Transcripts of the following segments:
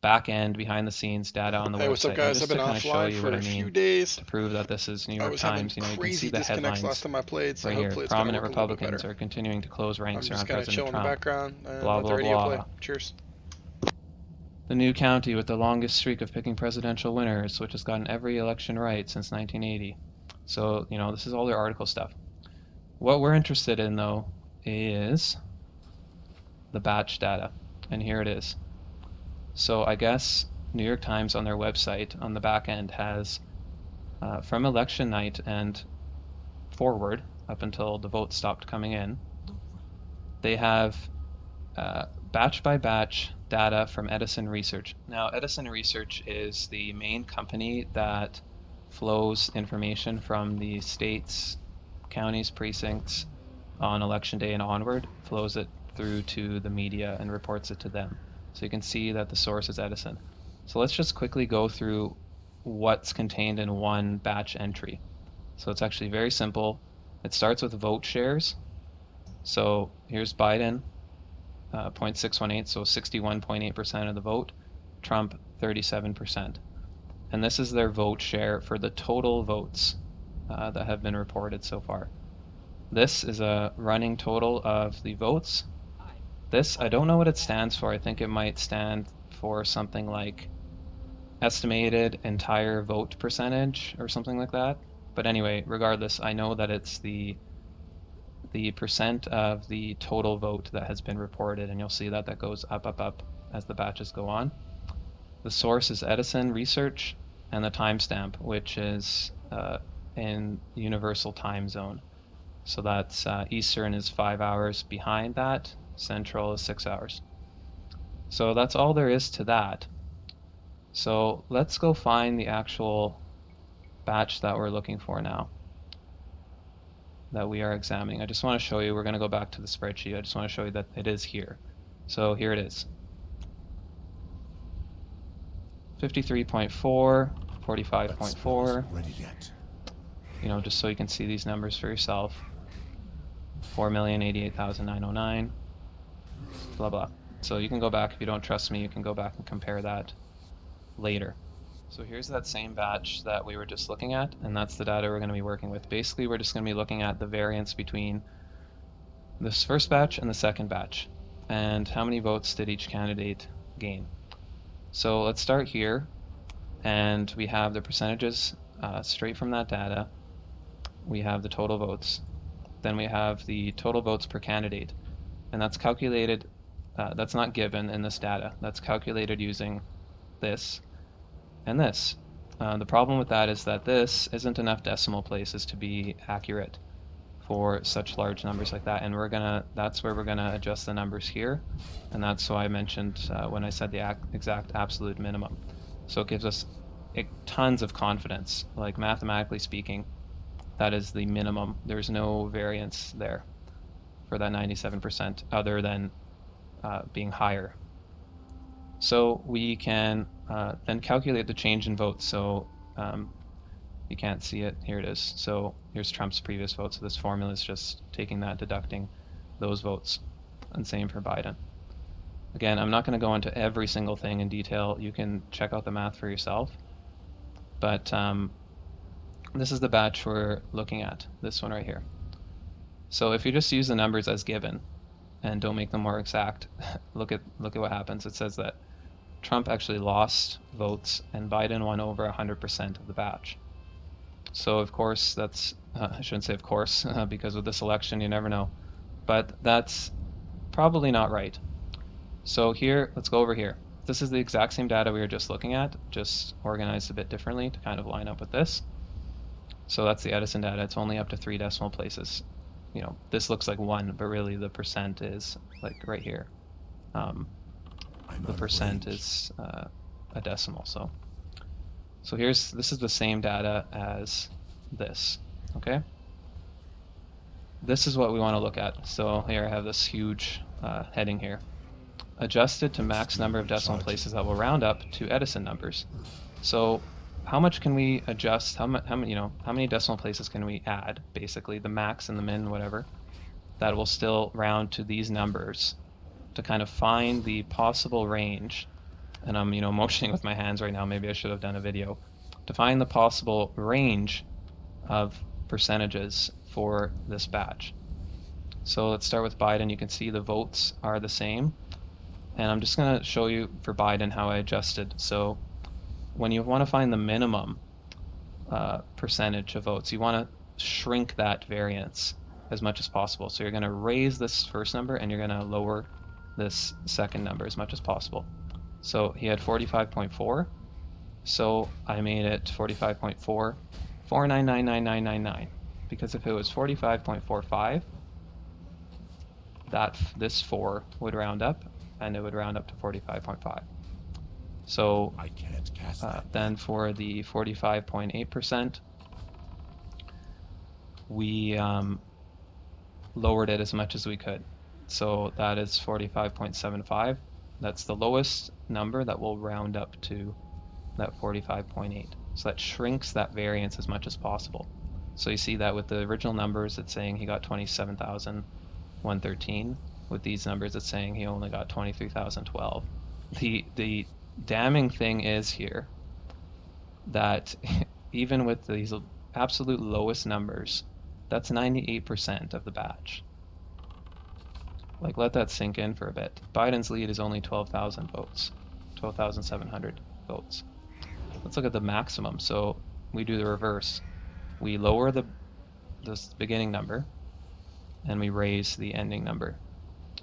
back end, behind the scenes data on the Hey, what's up, website. Now, guys? I've just been to kind of show offline you for what a I few mean, days. to prove that this is New I York was having Times, you know, you can see crazy the disconnects last headlines time I played, so right here. hopefully it's gonna Prominent work a little bit Republicans better. are continuing to close I'm ranks just around gonna President chill in the Trump. background and Blah, let the blah, radio play. blah. Cheers. The new county with the longest streak of picking presidential winners, which has gotten every election right since 1980. So, you know, this is all their article stuff. What we're interested in, though, is the batch data. And here it is. So I guess New York Times on their website on the back end has, from election night and forward, up until the votes stopped coming in, they have batch by batch data from Edison Research. Now, Edison Research is the main company that flows information from the states, counties, precincts on election day and onward, flows it through to the media and reports it to them. So you can see that the source is Edison. So let's just quickly go through what's contained in one batch entry. So it's actually very simple. It starts with vote shares. So here's Biden, 0.618, so 61.8% of the vote. Trump, 37%. And this is their vote share for the total votes that have been reported so far. This is a running total of the votes. This, I don't know what it stands for. I think it might stand for something like estimated entire vote percentage or something like that. But anyway, regardless, I know that it's the percent of the total vote that has been reported, and you'll see that that goes up, up, up as the batches go on. The source is Edison Research, and the timestamp, which is in Universal Time Zone. So that's Eastern is 5 hours behind that, Central is 6 hours. So that's all there is to that. So let's go find the actual batch that we're looking for now, that we are examining. I just want to show you, we're going to go back to the spreadsheet. I just want to show you that it is here. So here it is. 53.4, 45.4. You know, just so you can see these numbers for yourself. 4,088,909. Blah, blah. So you can go back, if you don't trust me, you can go back and compare that later. So here's that same batch that we were just looking at, and that's the data we're going to be working with. Basically, we're just going to be looking at the variance between this first batch and the second batch, and how many votes did each candidate gain. So let's start here, and we have the percentages straight from that data. We have the total votes. Then we have the total votes per candidate, and that's calculated, that's not given in this data. That's calculated using this and this. The problem with that is that this isn't enough decimal places to be accurate for such large numbers like that, and that's where we're gonna adjust the numbers here, and that's why I mentioned when I said the exact absolute minimum. So it gives us tons of confidence, like mathematically speaking, that is the minimum. There's no variance there for that 97% other than being higher. So we can then calculate the change in votes. So you can't see it. Here it is. So here's Trump's previous vote. So this formula is just taking that, deducting those votes, and same for Biden. Again, I'm not going to go into every single thing in detail. You can check out the math for yourself. But this is the batch we're looking at, this one right here. So if you just use the numbers as given and don't make them more exact, look at what happens. It says that Trump actually lost votes and Biden won over 100% of the batch. So of course that's, I shouldn't say of course, because with this election you never know, but that's probably not right. So here, let's go over here. This is the exact same data we were just looking at, just organized a bit differently to kind of line up with this. So that's the Edison data. It's only up to 3 decimal places. You know, this looks like 1, but really the percent is like right here. The percent is a decimal. So this is the same data as this. Okay. This is what we want to look at. So here I have this huge heading here. Adjusted to max number of decimal places that will round up to Edison numbers. So how much can we adjust? How many decimal places can we add? Basically, the max and the min, whatever, that will still round to these numbers to kind of find the possible range and I'm, motioning with my hands right now. Maybe I should have done a video to find the possible range of percentages for this batch. So let's start with Biden. You can see the votes are the same. And I'm just going to show you for Biden how I adjusted. So when you want to find the minimum percentage of votes, you want to shrink that variance as much as possible. So you're going to raise this first number and you're going to lower this second number as much as possible. So he had 45.4. So I made it 45.4, 4999999. Because if it was 45.45, this 4 would round up, and it would round up to 45.5. So I can't cast that. Then for the 45.8%, we lowered it as much as we could. So that is 45.75. That's the lowest number that will round up to that 45.8. So that shrinks that variance as much as possible. So you see that with the original numbers, it's saying he got 27,113. With these numbers, it's saying he only got 23,012. The damning thing is here that even with these absolute lowest numbers, that's 98% of the batch. Like, let that sink in for a bit. Biden's lead is only 12,000 votes, 12,700 votes. Let's look at the maximum. So we do the reverse. We lower this beginning number, and we raise the ending number.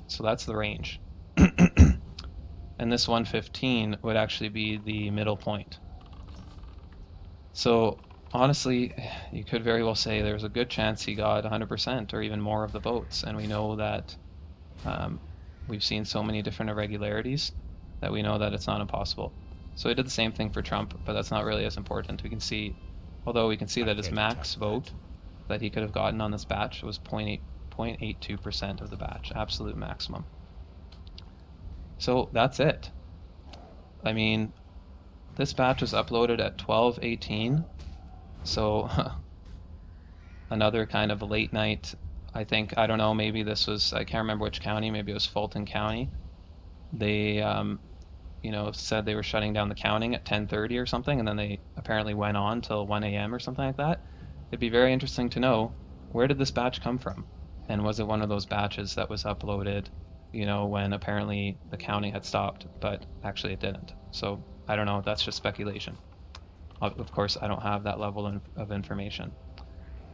So that's the range. And this 115 would actually be the middle point. So honestly, you could very well say there's a good chance he got 100% or even more of the votes. And we know that we've seen so many different irregularities that we know that it's not impossible. So we did the same thing for Trump, but that's not really as important. We can see, although we can see that his max vote that he could have gotten on this batch was 0.82% of the batch, absolute maximum. So that's it. I mean, this batch was uploaded at 12:18, so another kind of late night. I think, I don't know, maybe this was, I can't remember which county, maybe it was Fulton County. They said they were shutting down the counting at 10:30 or something, and then they apparently went on till 1 a.m. or something like that. It'd be very interesting to know, where did this batch come from? And was it one of those batches that was uploaded, when apparently the counting had stopped, but actually it didn't? So I don't know, that's just speculation. Of course, I don't have that level of information.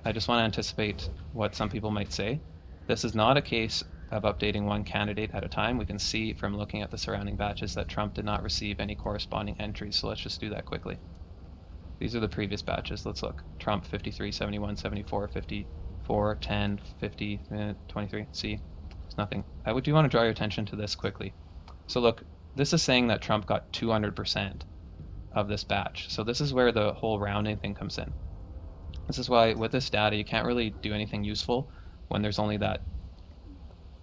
I just want to anticipate what some people might say. This is not a case of updating one candidate at a time. We can see from looking at the surrounding batches that Trump did not receive any corresponding entries, so let's just do that quickly. These are the previous batches. Let's look. Trump 53, 71, 74, 54, 10, 50, 23. See, there's nothing. I do want to draw your attention to this quickly. So look, this is saying that Trump got 200% of this batch. So this is where the whole rounding thing comes in. This is why with this data you can't really do anything useful when there's only that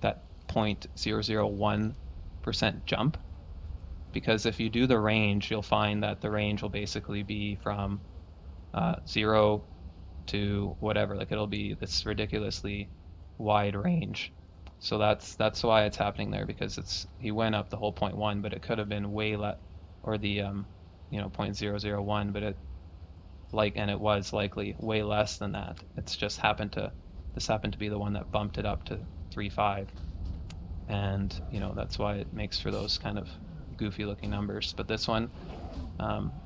0.001% jump, because if you do the range, you'll find that the range will basically be from 0 to whatever. Like, it'll be this ridiculously wide range. So that's why it's happening there, because he went up the whole 0.1, but it could have been way less, or the 0.001, but it was likely way less than that. It's just happened to be the one that bumped it up to 3.5, and that's why it makes for those kind of goofy looking numbers. But this one,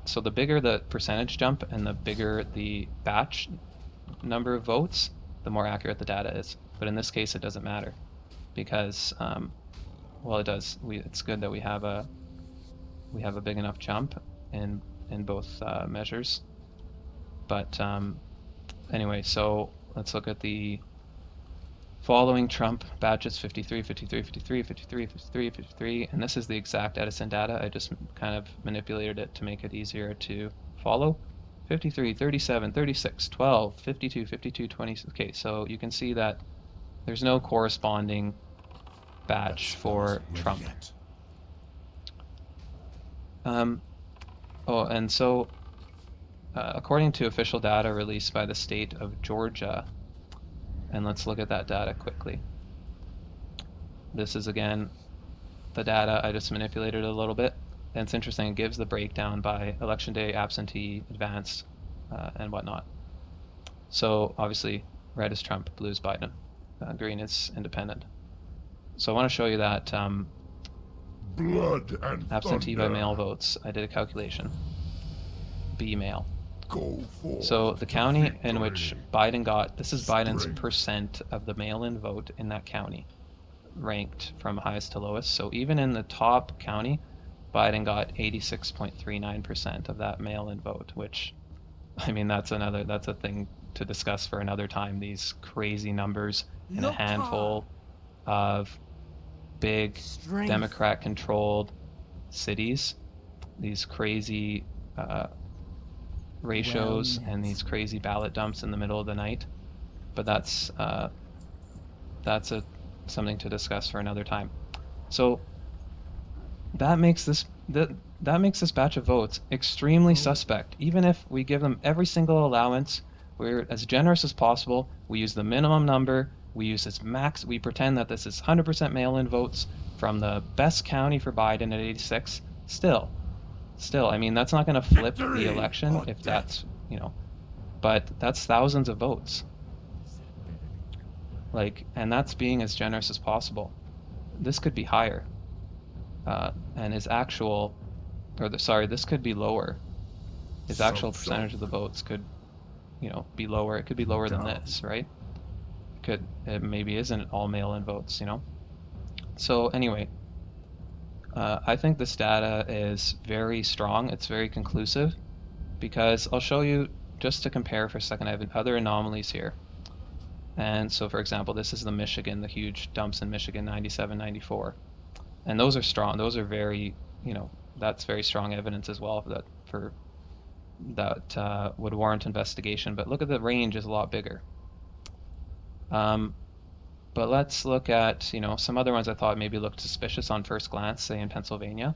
so the bigger the percentage jump and the bigger the batch number of votes, the more accurate the data is. But in this case, it doesn't matter, because well, it does. It's good that we have a big enough jump in both measures. But anyway, so let's look at the following Trump batches: 53, 53, 53, 53, 53, 53, and this is the exact Edison data. I just kind of manipulated it to make it easier to follow. 53, 37, 36, 12, 52, 52, 20. Okay, so you can see that there's no corresponding batch for Trump. And so according to official data released by the state of Georgia, and let's look at that data quickly. This is again the data. I just manipulated it a little bit. And it's interesting, it gives the breakdown by election day, absentee, advanced, and whatnot. So obviously, red is Trump, blue is Biden, green is independent. So I want to show you that Blood and absentee by thunder. mail votes. I did a calculation. B mail. Go forth So the to county victory. in which Biden got, this is Biden's Strength. percent of the mail-in vote in that county, ranked from highest to lowest. So even in the top county, Biden got 86.39% of that mail-in vote, which, I mean, that's a thing to discuss for another time. These crazy numbers in a handful of big Democrat-controlled cities, these crazy ratios and these crazy ballot dumps in the middle of the night. But that's something to discuss for another time. So that makes this batch of votes extremely suspect. Even if we give them every single allowance, we're as generous as possible. We use the minimum number. We use this max. We pretend that this is 100% mail-in votes from the best county for Biden at 86. Still, I mean, that's not going to flip the election if that's, but that's thousands of votes. And that's being as generous as possible. This could be higher. And his actual, this could be lower. His actual percentage of the votes could, be lower. It could be lower than this, right? It maybe isn't all mail-in votes, So anyway, I think this data is very strong. It's very conclusive because I'll show you, just to compare for a second, I have other anomalies here. And so, for example, this is the Michigan, the huge dumps in Michigan, 97, 94. And those are strong. Those are very, that's very strong evidence as well that would warrant investigation. But look at the range is a lot bigger. But let's look at, some other ones I thought maybe looked suspicious on first glance, say in Pennsylvania.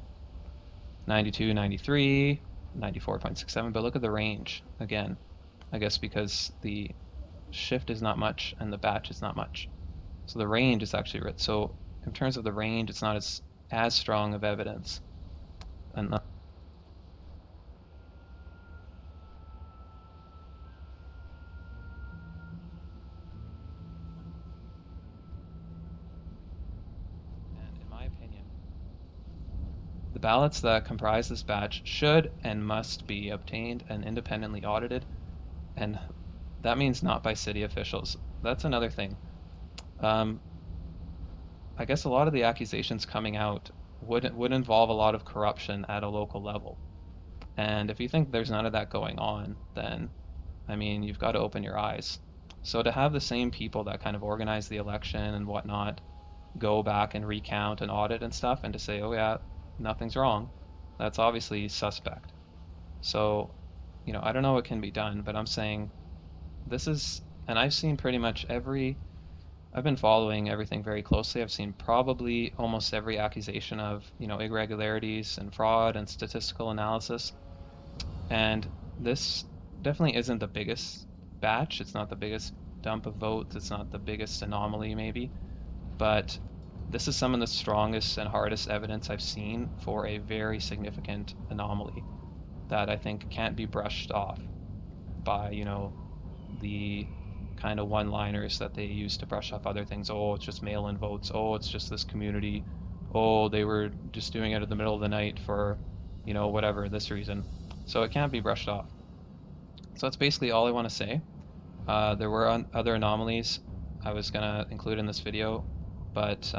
92, 93, 94.67, but look at the range again. I guess because the shift is not much and the batch is not much. So the range is actually rich. So in terms of the range, it's not as strong of evidence. And in my opinion, the ballots that comprise this batch should and must be obtained and independently audited, and that means not by city officials. That's another thing. I guess a lot of the accusations coming out would involve a lot of corruption at a local level. And if you think there's none of that going on, then, I mean, you've got to open your eyes. So to have the same people that kind of organize the election and whatnot go back and recount and audit and stuff, and to say, oh yeah, nothing's wrong, that's obviously suspect. So, I don't know what can be done, but I'm saying this is, and I've seen pretty much I've been following everything very closely. I've seen probably almost every accusation of, irregularities and fraud and statistical analysis. And this definitely isn't the biggest batch. It's not the biggest dump of votes. It's not the biggest anomaly maybe, but this is some of the strongest and hardest evidence I've seen for a very significant anomaly that I think can't be brushed off by, the kind of one-liners that they use to brush off other things. Oh, it's just mail-in votes. Oh, it's just this community. Oh, they were just doing it in the middle of the night for, whatever, this reason. So it can't be brushed off. So that's basically all I want to say. There were other anomalies I was going to include in this video, but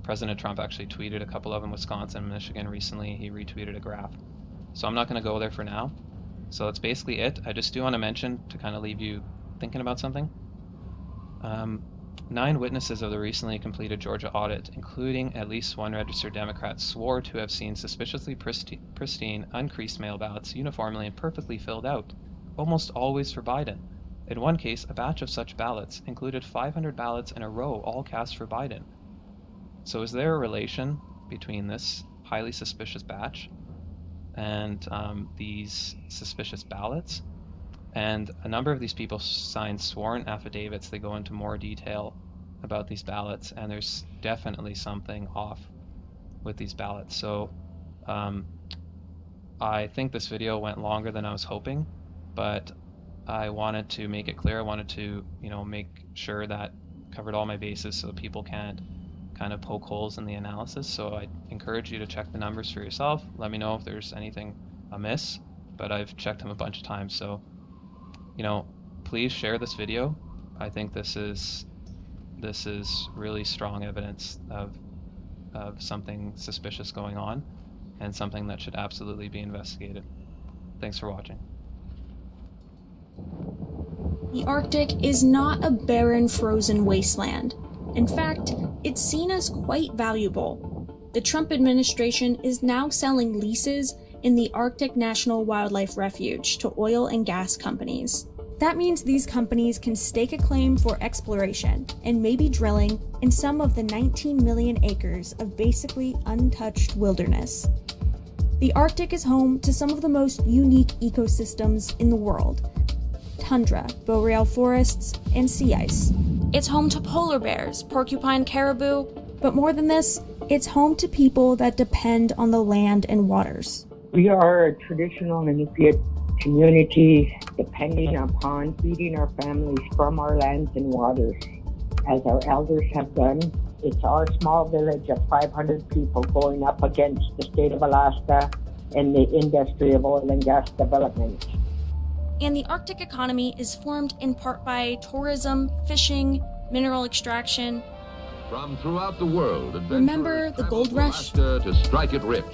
President Trump actually tweeted a couple of them, Wisconsin and Michigan recently. He retweeted a graph. So I'm not going to go there for now. So that's basically it. I just do want to mention, to kind of leave you thinking about something. 9 witnesses of the recently completed Georgia audit, including at least one registered Democrat, swore to have seen suspiciously pristine, uncreased mail ballots uniformly and perfectly filled out, almost always for Biden. In one case, a batch of such ballots included 500 ballots in a row, all cast for Biden. So is there a relation between this highly suspicious batch and these suspicious ballots? And a number of these people signed sworn affidavits. They go into more detail about these ballots, and there's definitely something off with these ballots. So I think this video went longer than I was hoping, but I wanted to make it clear. I wanted to, make sure that covered all my bases so people can't kind of poke holes in the analysis. So I encourage you to check the numbers for yourself. Let me know if there's anything amiss, but I've checked them a bunch of times. So, please share this video. I think this is really strong evidence of something suspicious going on and something that should absolutely be investigated. Thanks for watching. The Arctic is not a barren, frozen wasteland. In fact, it's seen as quite valuable. The Trump administration is now selling leases in the Arctic National Wildlife Refuge to oil and gas companies. That means these companies can stake a claim for exploration and maybe drilling in some of the 19 million acres of basically untouched wilderness. The Arctic is home to some of the most unique ecosystems in the world: tundra, boreal forests, and sea ice. It's home to polar bears, porcupine caribou, but more than this, it's home to people that depend on the land and waters. We are a traditional Inupiat community depending upon feeding our families from our lands and waters. As our elders have done, it's our small village of 500 people going up against the state of Alaska and the industry of oil and gas development. And the Arctic economy is formed in part by tourism, fishing, mineral extraction. From throughout the world, remember the gold rush? To strike it rich.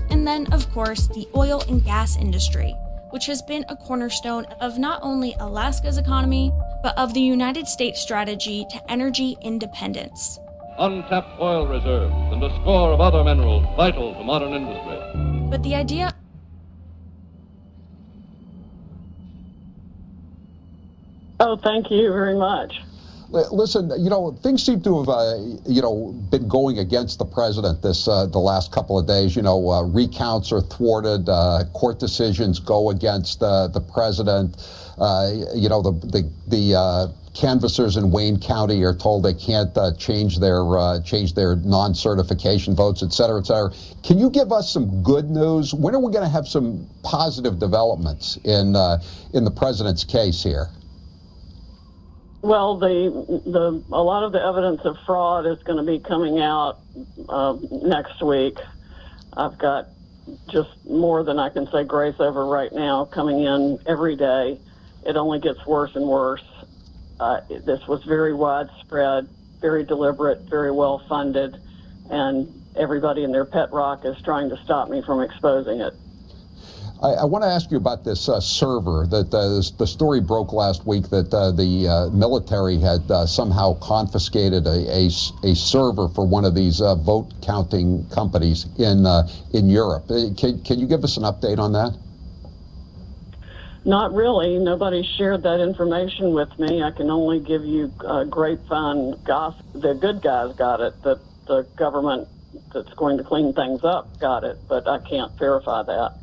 And then, of course, the oil and gas industry, which has been a cornerstone of not only Alaska's economy, but of the United States strategy to energy independence. Untapped oil reserves and a score of other minerals vital to modern industry. But the idea Oh, thank you very much. Listen, things seem to have, been going against the president the last couple of days. Recounts are thwarted, court decisions go against the president. The canvassers in Wayne County are told they can't change their non-certification votes, et cetera, et cetera. Can you give us some good news? When are we going to have some positive developments in the president's case here? Well, a lot of the evidence of fraud is going to be coming out next week. I've got just more than I can say grace over right now coming in every day. It only gets worse and worse. This was very widespread, very deliberate, very well funded, and everybody in their pet rock is trying to stop me from exposing it. I want to ask you about this server that the story broke last week that the military had somehow confiscated a server for one of these vote counting companies in Europe. Can you give us an update on that? Not really. Nobody shared that information with me. I can only give you grapevine gossip. The good guys got it. The government that's going to clean things up got it, but I can't verify that.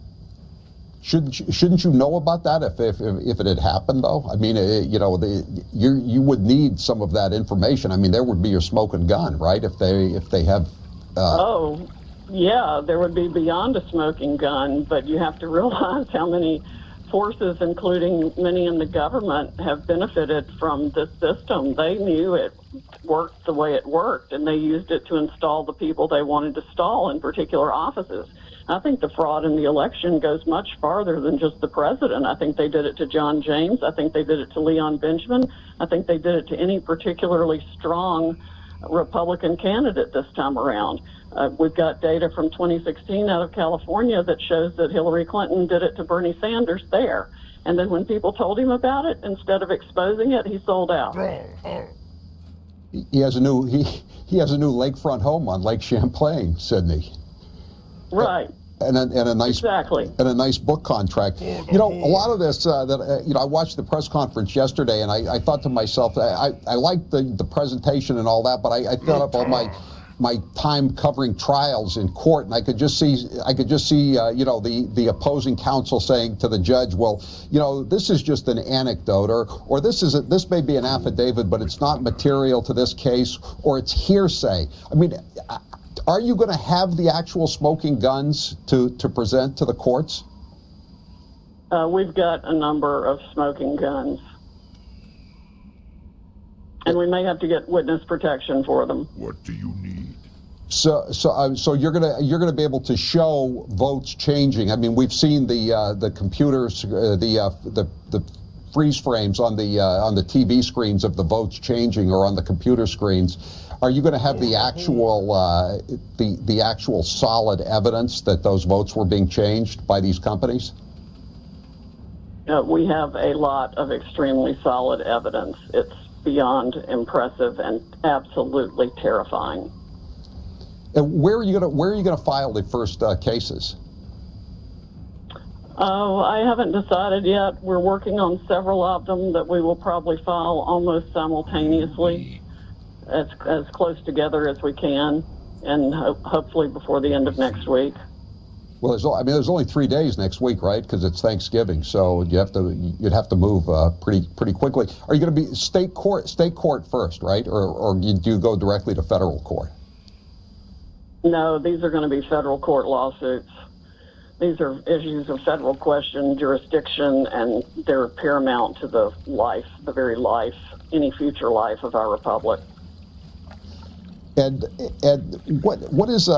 Shouldn't you know about that if it had happened, though? I mean, you would need some of that information. I mean, there would be your smoking gun, right? If they have. Oh, yeah, there would be beyond a smoking gun, but you have to realize how many forces, including many in the government, have benefited from this system. They knew it worked the way it worked, and they used it to install the people they wanted to install in particular offices. I think the fraud in the election goes much farther than just the president. I think they did it to John James. I think they did it to Leon Benjamin. I think they did it to any particularly strong Republican candidate this time around. We've got data from 2016 out of California that shows that Hillary Clinton did it to Bernie Sanders there. And then when people told him about it, instead of exposing it, he sold out. He has a new lakefront home on Lake Champlain, Sydney. Right. And a nice exactly. And a nice book contract. A lot of this I watched the press conference yesterday, and I thought to myself, I liked the presentation and all that, but I thought of all my time covering trials in court, and I could just see the opposing counsel saying to the judge, well, this is just an anecdote, or this may be an affidavit, but it's not material to this case, or it's hearsay. I mean, Are you going to have the actual smoking guns to present to the courts? We've got a number of smoking guns, and we may have to get witness protection for them. What do you need? So you're gonna be able to show votes changing. I mean, we've seen the computers, the freeze frames on the TV screens of the votes changing, or on the computer screens. Are you going to have the actual the actual solid evidence that those votes were being changed by these companies? We have a lot of extremely solid evidence. It's beyond impressive and absolutely terrifying. And where are you gonna file the first cases? Oh, I haven't decided yet. We're working on several of them that we will probably file almost simultaneously, as close together as we can, and hopefully before the end of next week. Well, there's only 3 days next week, right? Because it's Thanksgiving, so you'd have to move pretty quickly. Are you going to be state court first, right, or do you go directly to federal court? No, these are going to be federal court lawsuits. These are issues of federal question, jurisdiction, and they're paramount to the very life, any future life of our republic. And what is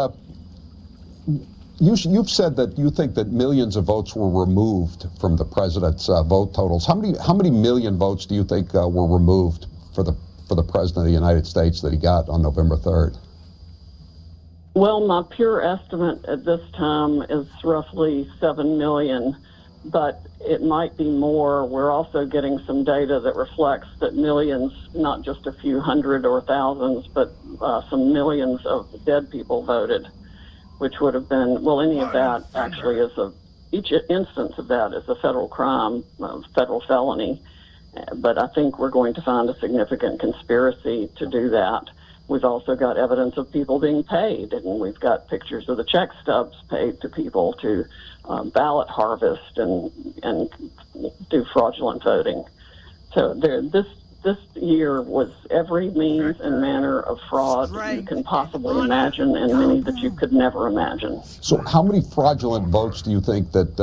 You've said that you think that millions of votes were removed from the president's vote totals. How many million votes do you think were removed for the president of the United States that he got on November 3rd? Well, my pure estimate at this time is roughly 7 million, but it might be more. We're also getting some data that reflects that millions, not just a few hundred or thousands, but some millions of dead people voted, which would have been, well, any of that actually each instance of that is a federal crime, federal felony. But I think we're going to find a significant conspiracy to do that. We've also got evidence of people being paid, and we've got pictures of the check stubs paid to people to ballot harvest and do fraudulent voting. So this year was every means and manner of fraud you can possibly imagine, and many that you could never imagine. So how many fraudulent votes do you think that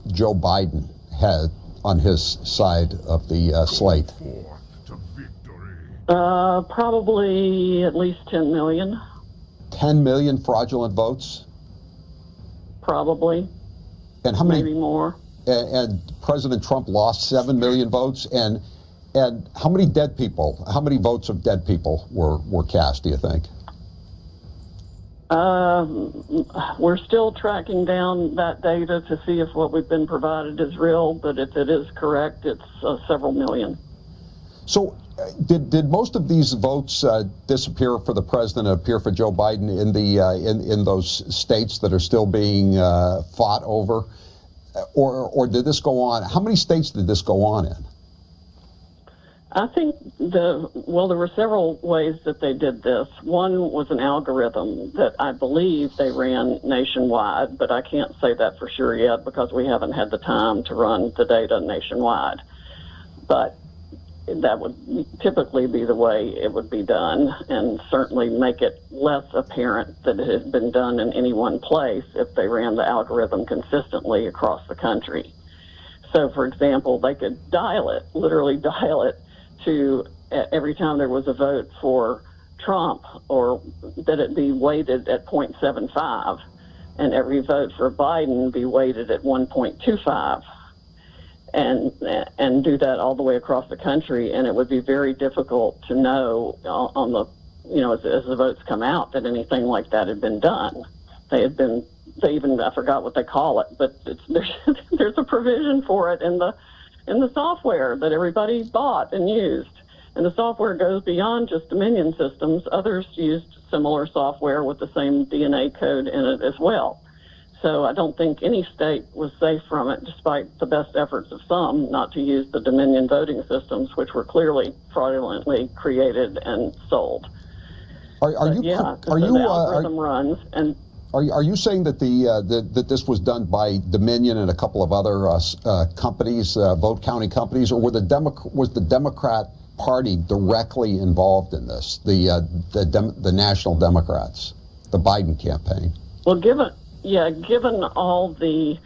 Joe Biden had on his side of the slate? Probably at least 10 million. 10 million fraudulent votes? Probably. And how many? Maybe more. And President Trump lost 7 million votes. And how many dead people? How many votes of dead people were cast, do you think? We're still tracking down that data to see if what we've been provided is real, but if it is correct, it's several million. So did most of these votes disappear for the president and appear for Joe Biden in those states that are still being fought over? Or did this go on? How many states did this go on in? I think there were several ways that they did this. One was an algorithm that I believe they ran nationwide, but I can't say that for sure yet because we haven't had the time to run the data nationwide. But that would typically be the way it would be done, and certainly make it less apparent that it had been done in any one place if they ran the algorithm consistently across the country. So, for example, they could literally dial it to every time there was a vote for Trump, or that it be weighted at 0.75, and every vote for Biden be weighted at 1.25. And do that all the way across the country, and it would be very difficult to know on the, as the votes come out, that anything like that had been done. I forgot what they call it, but there's a provision for it in the software that everybody bought and used. And the software goes beyond just Dominion systems. Others used similar software with the same DNA code in it as well. So I don't think any state was safe from it, despite the best efforts of some not to use the Dominion voting systems, which were clearly fraudulently created and sold. Are you saying that that this was done by Dominion and a couple of other companies, vote counting companies, or was the Democrat Party directly involved in this? The National Democrats. the Biden campaign. Well, given all the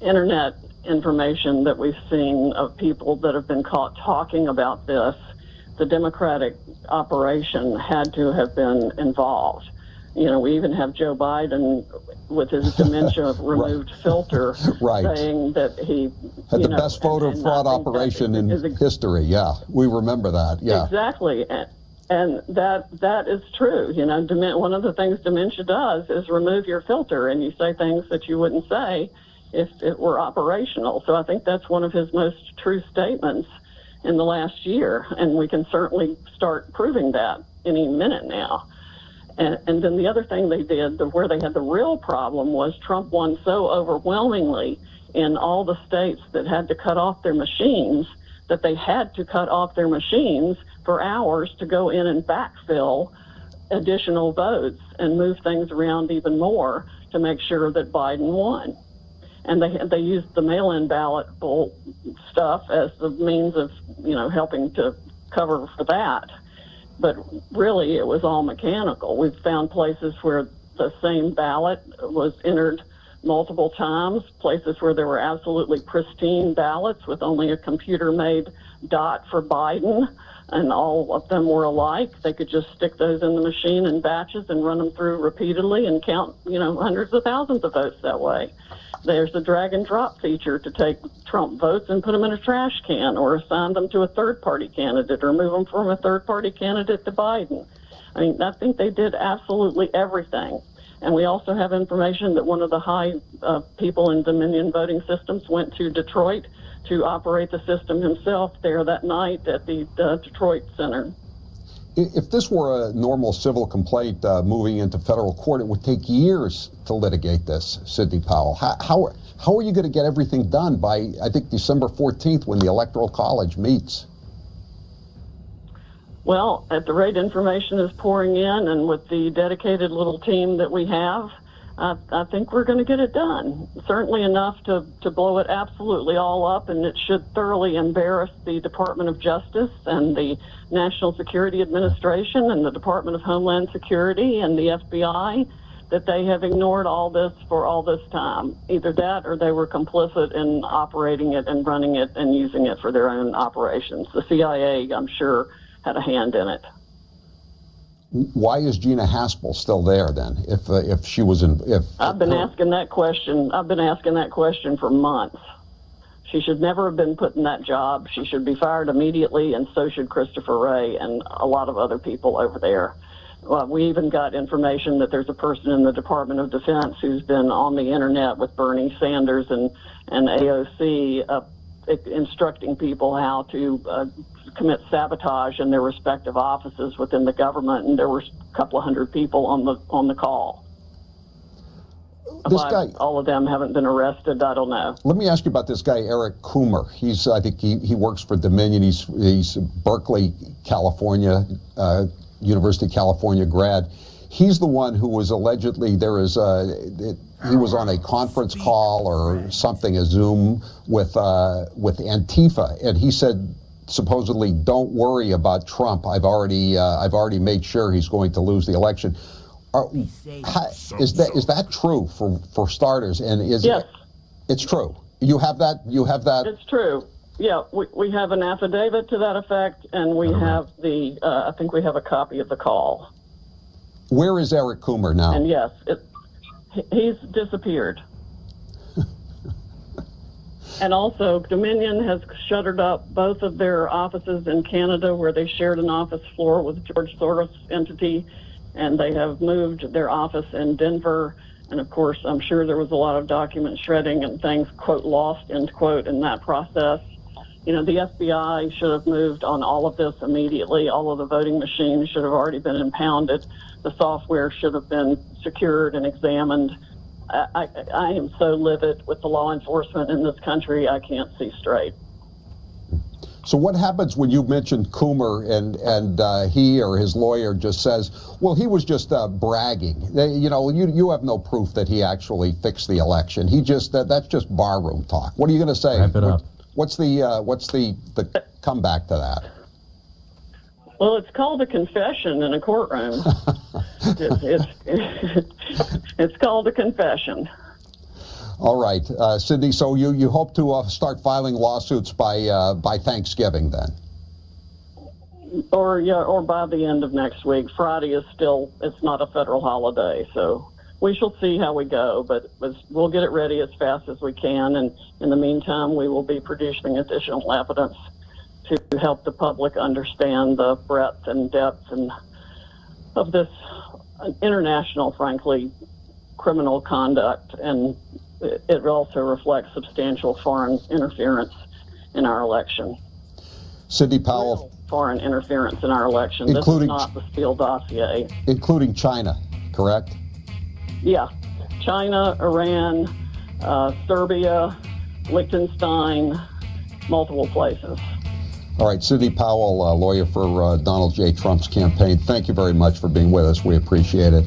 internet information that we've seen of people that have been caught talking about this, the Democratic operation had to have been involved. You know, we even have Joe Biden with his dementia removed filter saying that he had the best voter fraud operation in history. Yeah, we remember that. Yeah, exactly. And that is true. You know, one of the things dementia does is remove your filter, and you say things that you wouldn't say if it were operational. So I think that's one of his most true statements in the last year, and we can certainly start proving that any minute now. And then the other thing they did, where they had the real problem, was Trump won so overwhelmingly in all the states that had to cut off their machines, that they had to cut off their machines for hours to go in and backfill additional votes and move things around even more to make sure that Biden won. And they used the mail-in ballot stuff as the means of, you know, helping to cover for that. But really, it was all mechanical. We've found places where the same ballot was entered multiple times, places where there were absolutely pristine ballots with only a computer-made dot for Biden, and all of them were alike. They could just stick those in the machine in batches and run them through repeatedly and count, you know, hundreds of thousands of votes that way. There's the drag and drop feature to take Trump votes and put them in a trash can, or assign them to a third-party candidate, or move them from a third-party candidate to Biden. I mean, I think they did absolutely everything. And we also have information that one of the high people in Dominion voting systems went to Detroit to operate the system himself there that night at the Detroit Center. If this were a normal civil complaint moving into federal court, it would take years to litigate this, Sidney Powell. How are you going to get everything done by, I think, December 14th when the Electoral College meets? Well, at the rate information is pouring in, and with the dedicated little team that we have, I think we're going to get it done. Certainly enough to blow it absolutely all up, and it should thoroughly embarrass the Department of Justice and the National Security Administration and the Department of Homeland Security and the FBI that they have ignored all this for all this time. Either that or they were complicit in operating it and running it and using it for their own operations. The CIA, I'm sure, had a hand in it. Why is Gina Haspel still there then? If she was in, I've been asking that question. I've been asking that question for months. She should never have been put in that job. She should be fired immediately, and so should Christopher Wray and a lot of other people over there. We even got information that there's a person in the Department of Defense who's been on the internet with Bernie Sanders and AOC instructing people how to commit sabotage in their respective offices within the government, and there were a couple of hundred people on the call. All of them haven't been arrested. I don't know. Let me ask you about this guy, Eric Coomer. I think he works for Dominion. He's Berkeley, California, University of California grad. He's the one who was allegedly he was on a conference call or something, a Zoom with Antifa, and he said, supposedly, don't worry about Trump. I've already made sure he's going to lose the election. Is that true for starters? And yes, it's true. You have that. It's true. Yeah, we have an affidavit to that effect, and we have I think we have a copy of the call. Where is Eric Coomer now? And yes, he's disappeared. And also, Dominion has shuttered up both of their offices in Canada, where they shared an office floor with George Soros entity, and they have moved their office in Denver. And of course, I'm sure there was a lot of document shredding and things, quote, lost, end quote, in that process. You know, the FBI should have moved on all of this immediately. All of the voting machines should have already been impounded. The software should have been secured and examined. I am so livid with the law enforcement in this country, I can't see straight. So what happens when you mention Coomer and he or his lawyer just says, well, he was just bragging? You have no proof that he actually fixed the election. That's just barroom talk. What are you going to say? Wrap it up. What's the comeback to that? Well, it's called a confession in a courtroom. It's called a confession. All right, Cindy. So you hope to start filing lawsuits by Thanksgiving then? Or by the end of next week. Friday it's not a federal holiday, so we shall see how we go, but we'll get it ready as fast as we can, and in the meantime, we will be producing additional evidence to help the public understand the breadth and depth of this international, frankly, criminal conduct, and it also reflects substantial foreign interference in our election. Cindy Powell. Real foreign interference in our election. Including, this is not the Steele dossier. Including China, correct? Yeah. China, Iran, Serbia, Liechtenstein, multiple places. All right, Cindy Powell, lawyer for Donald J. Trump's campaign. Thank you very much for being with us. We appreciate it.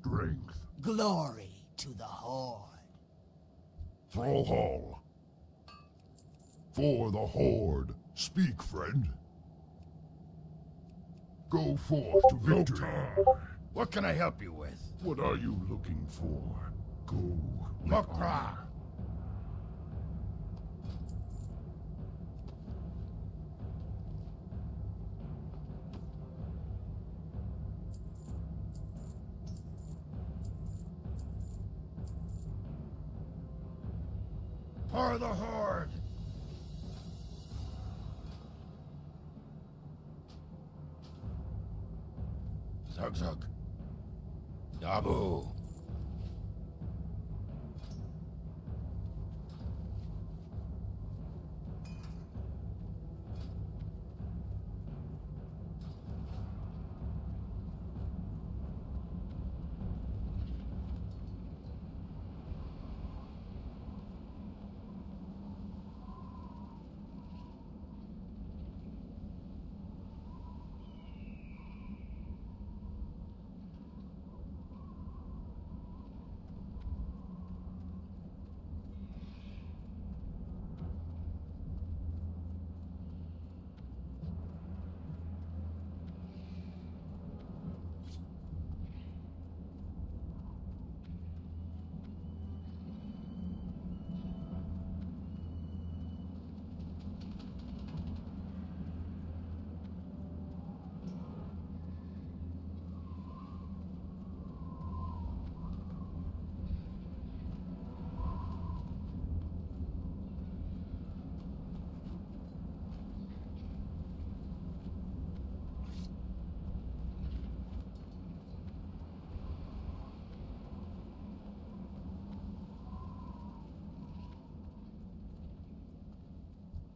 Strength. Glory to the Horde. Thrall Hall. For the Horde. Speak, friend. Go forth to victory. What can I help you with? What are you looking for? Go. Mokra. For the Horde. Zug Zug. Dabu.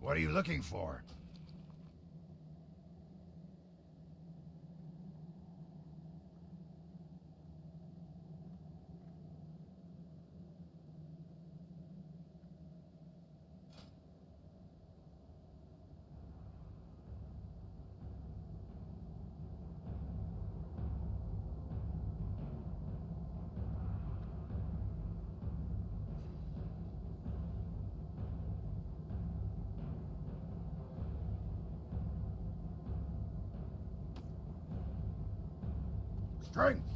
What are you looking for? Strength.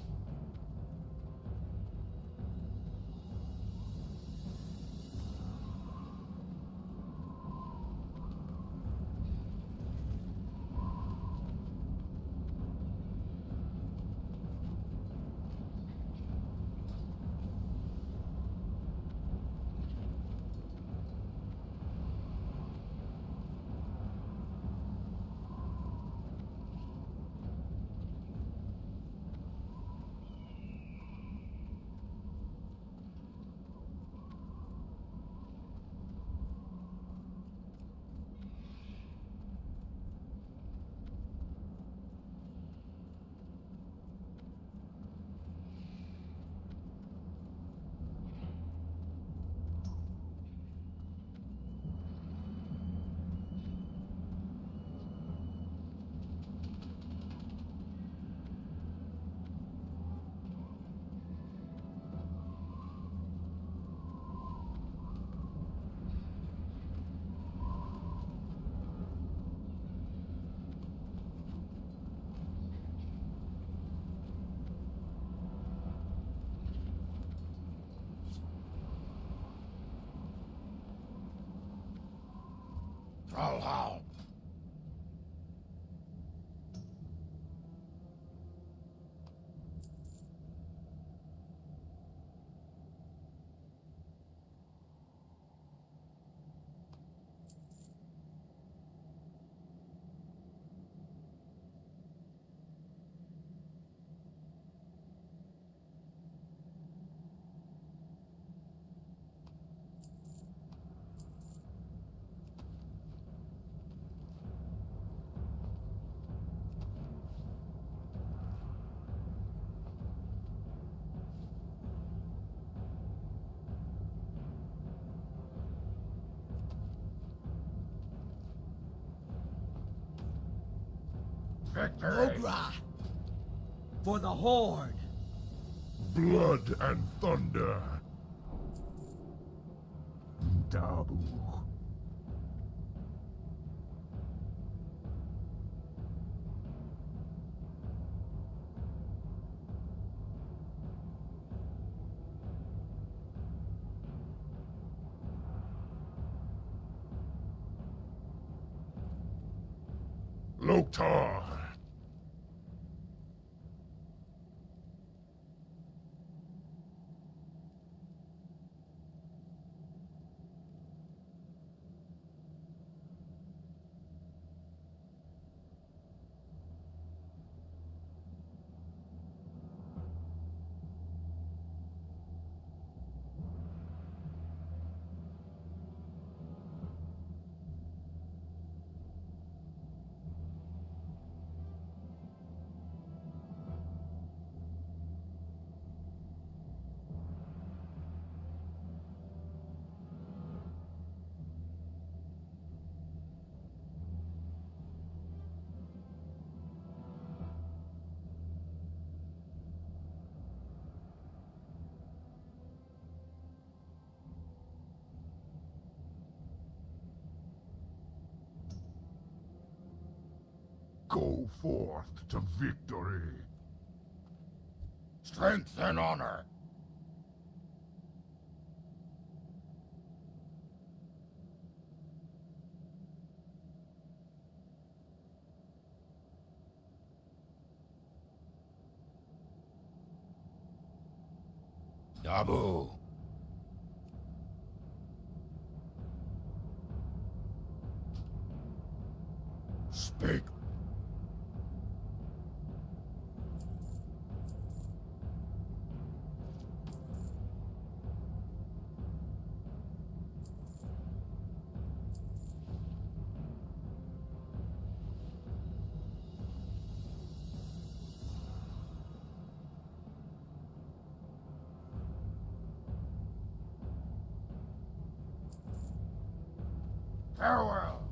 Trollhall. Victory! Mogra! For the Horde! Blood and thunder. Dabu. Loktar. Go forth to victory. Strength and honor. Dabu. Speak. Farewell.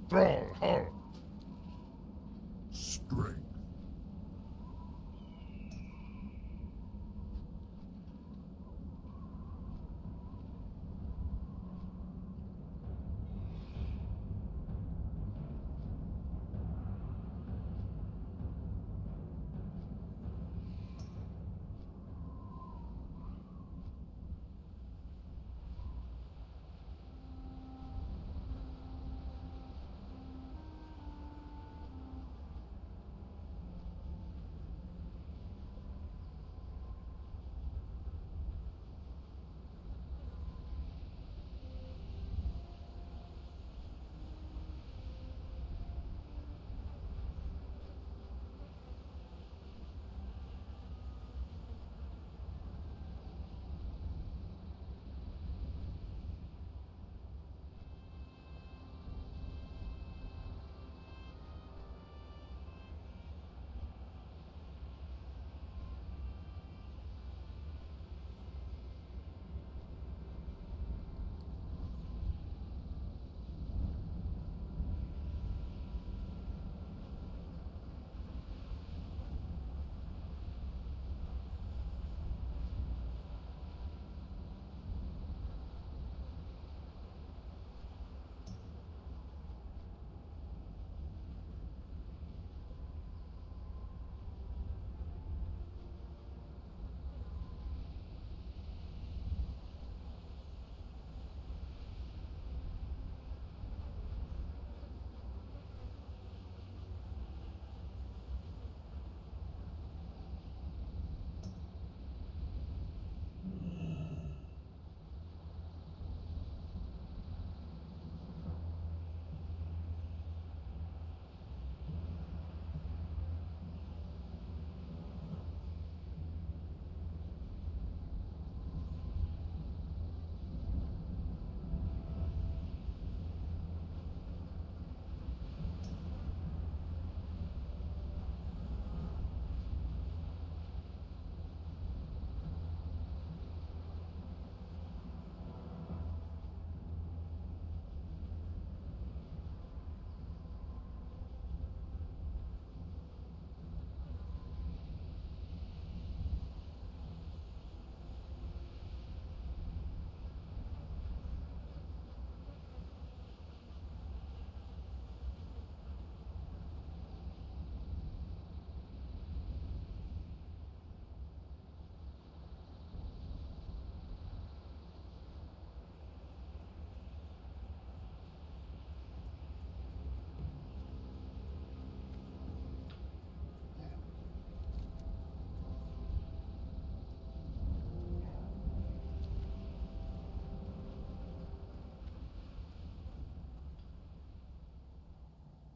Thrall, halt!